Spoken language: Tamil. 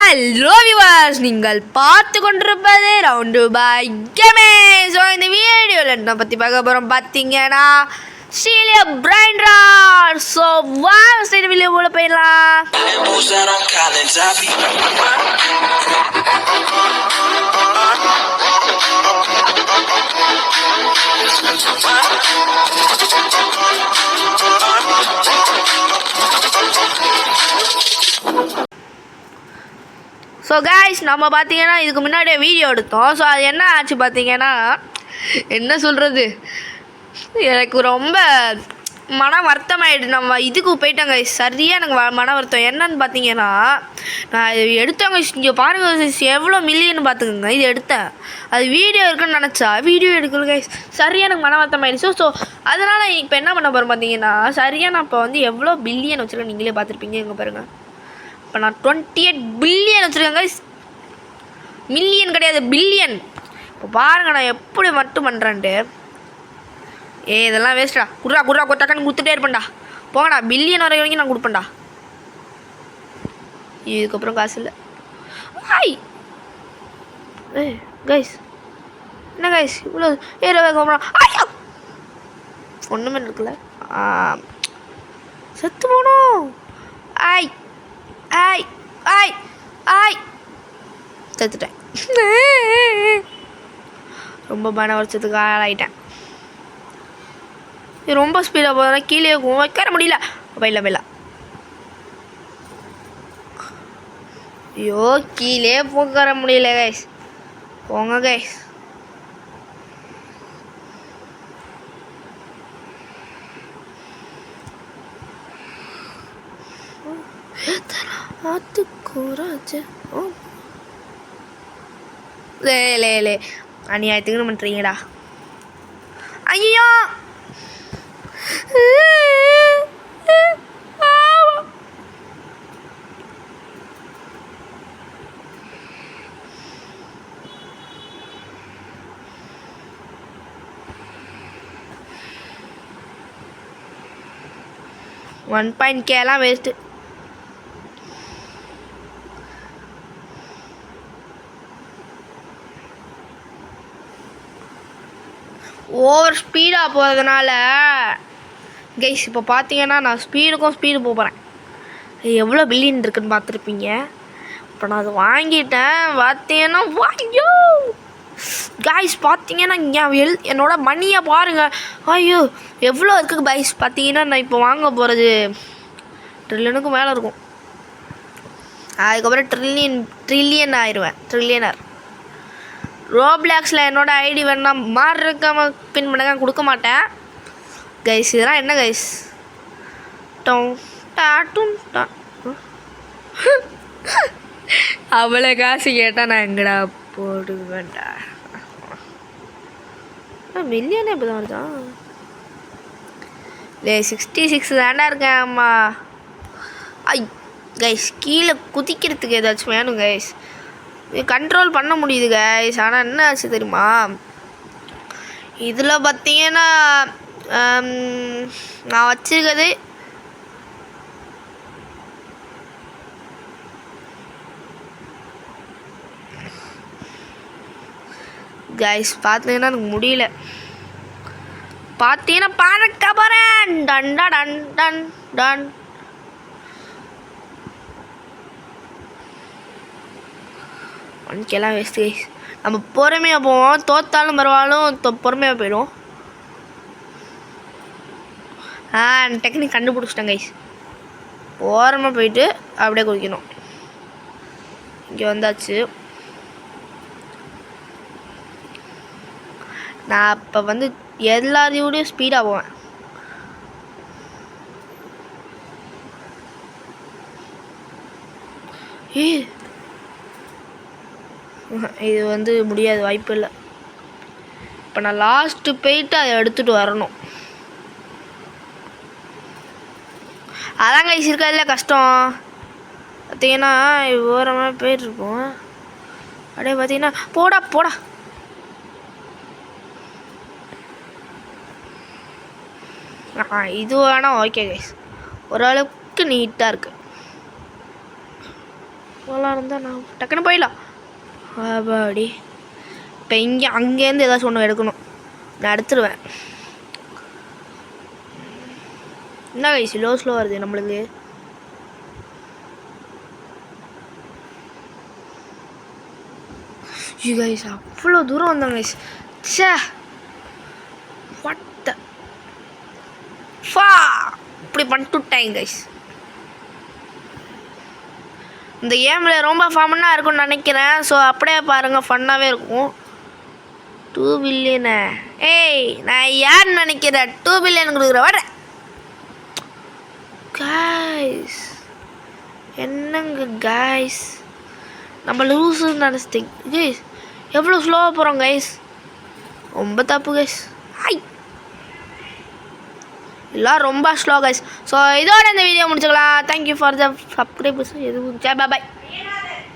ஹலோ வியூவர்ஸ், நீங்கள் பார்த்து கொண்டிருப்பது ரவுண்டு பை கேமே. ஸோ இந்த வீடியோவில் என்ன பற்றி பார்க்க போகிறோம் பார்த்தீங்கன்னா ஸ்டீலியோ பிரைன் ராட். ஸோ வாங்க ஸ்டீலியோ வீடியோ போல போயிடலாம். ஸோ கைஸ், நம்ம பார்த்தீங்கன்னா இதுக்கு முன்னாடியே வீடியோ எடுத்தோம். ஸோ அது என்ன ஆச்சு பார்த்தீங்கன்னா, என்ன சொல்கிறது, எனக்கு ரொம்ப மன வருத்தமாயிடுது. நம்ம இதுக்கு போயிட்டோங்க கைஸ், சரியாக எனக்கு மன வருத்தம். என்னன்னு பார்த்தீங்கன்னா, நான் இது எடுத்தேங்க. இங்கே பாருங்கள் எவ்வளோ மில்லியன் பார்த்துக்கோங்க. இது எடுத்தேன், அது வீடியோ இருக்குன்னு நினச்சா வீடியோ எடுக்கல கைஸ். சரியாக எனக்கு மன வருத்தம் ஆயிடுச்சு. ஸோ அதனால் இப்போ என்ன பண்ண போகிறோம் பார்த்தீங்கன்னா, சரியாக நான் இப்போ வந்து எவ்வளோ பில்லியன் வச்சுருக்கேன் நீங்களே பார்த்துருப்பீங்க. இங்கே பாருங்கள், இப்போ நான் 28 பில்லியன் வச்சுருக்கேன் கைஸ். மில்லியன் கிடையாது, பில்லியன். இப்போ பாருங்கள் நான் எப்படி மட்டும் பண்ணுறேன்ட்டு. இதெல்லாம் வேஸ்ட்டா. குர்ரா குர்ரா கொத்தாக்கான்னு கொடுத்துட்டே இருப்பேன்டா. போங்கடா, பில்லியன் வரைக்கும் நான் கொடுப்பேன்டா. இதுக்கப்புறம் காசு இல்லை. ஹாய் கைஸ், என்ன கைஸ் இவ்வளோ ஐயா ஒன்றுமே இருக்குல்ல. செத்து போனோம். ஆய் ஆய் ஆய் ஆய் செத்துட்டேன். ரொம்ப மன வருஷத்துக்கு ஆளாயிட்டேன். ரொம்ப ஸ்பீடாக போகிறேன், கீழே வைக்கிற முடியல. போயிடல ஐயோ, கீழே போக்கிற முடியல கைஸ். போங்க கைஸ். லே அநியாயத்துக்கு பண்ணுறீங்கடா. ஐயோ $1.K வேஸ்ட்டு. ஓவர் ஸ்பீடாக போகிறதுனால கைஸ் இப்போ பார்த்தீங்கன்னா நான் ஸ்பீடு போகிறேன். எவ்வளோ பில்லியன் இருக்குன்னு பார்த்துருப்பீங்க. இப்போ நான் அதை வாங்கிட்டேன். பார்த்தீங்கன்னா வாங்கியோ கைஸ், பார்த்தீங்கன்னா என்னோட மணியை பாருங்கள். ஐயோ எவ்வளோ இருக்குது கைஸ். பார்த்தீங்கன்னா நான் இப்போ வாங்க போகிறது ட்ரில்லியனுக்கு மேலே இருக்கும். அதுக்கப்புறம் ட்ரில்லியன் ஆயிடுவேன், ட்ரில்லியனர். ரோப்ளாக்ஸில் என்னோட ஐடி வேணா மாறு இருக்காமல் பின் பண்ணுங்க, கொடுக்க மாட்டேன் கைஸ். இதெல்லாம் என்ன கைஸ்? அவ்வளோ காசு கேட்டால் நான் எங்கடா போடுவேன்டா. மில்லியனே இப்போ தான் வருதா? இல்லை 66 தாண்டா இருக்கேன். அம்மா ஐ கைஸ், கீழே குதிக்கிறதுக்கு ஏதாச்சும் வேணும் கைஸ். கண்ட்ரோல் பண்ண முடியுது கைஸ். ஆனால் என்ன ஆச்சு தெரியுமா, இதில் பார்த்தீங்கன்னா நான் வச்சுருக்கிறது கைஸ். பார்த்தீங்கன்னா எனக்கு முடியல. பார்த்தீங்கன்னா பறக்க போகிறேன். டண்டா டன் டன் டன். ஒன்கெல்லாம் வேஸ்ட் கைஸ். நம்ம பொறுமையாக போவோம், தோத்தாலும் பரவாயில்ல, பொறுமையாக போயிடும். டெக்னிக் கண்டுபிடிச்சிட்டேன் கைஸ். ஓரமாக போயிட்டு அப்படியே குதிக்கணும். இங்கே வந்தாச்சு. நான் இப்போ வந்து எல்லாரையோடையும் ஸ்பீடாக போவேன். இது வந்து முடியாது, வாய்ப்பு இல்லை. இப்போ நான் லாஸ்ட்டு போயிட்டு அதை எடுத்துகிட்டு வரணும். அதான் கைஸ் இருக்காதுல்ல கஷ்டம். பார்த்தீங்கன்னா ஓரமாக போயிட்டுருப்போம். அப்படியே பார்த்தீங்கன்னா போடா இது வேணா ஓகே கைஸ், ஓரளவுக்கு நீட்டாக இருக்குது. நல்லா இருந்தால் நான் டக்குன்னு போயிடலாம். அப்பாடி இப்போ இங்கே அங்கேருந்து ஏதாச்சும் ஒன்று எடுக்கணும். நான் எடுத்துருவேன். என்ன கைஸ் ஸ்லோ வருது நம்மளுக்கு. கைஸ் அவ்வளோ தூரம் வந்தாங்க கைஸ். சே வாட் ஃபா இப்படி பண்ணிட்டுட்டேன் கைஸ். இந்த கேமில் ரொம்ப ஃபன்னாக இருக்கும்னு நினைக்கிறேன். ஸோ அப்படியே பாருங்கள், ஃபன்னாகவே இருக்கும். 2 பில்லியனு ஏய் நான் யாருன்னு நினைக்கிறேன்? 2 பில்லியன் கொடுக்குற வர கைஸ். என்னங்க கைஸ், நம்ம லூஸுன்னு நினச்சிட்டேன் கைஸ். எவ்வளோ ஸ்லோவாக போகிறோம் கைஸ், ரொம்ப தப்பு கைஸ். ஹாய் எல்லாம் ரொம்ப ஸ்லோ கைஸ். ஸோ இதோட இந்த வீடியோ முடிச்சுக்கலாம். Thank you for the subscribers. எதுவும் பாய்.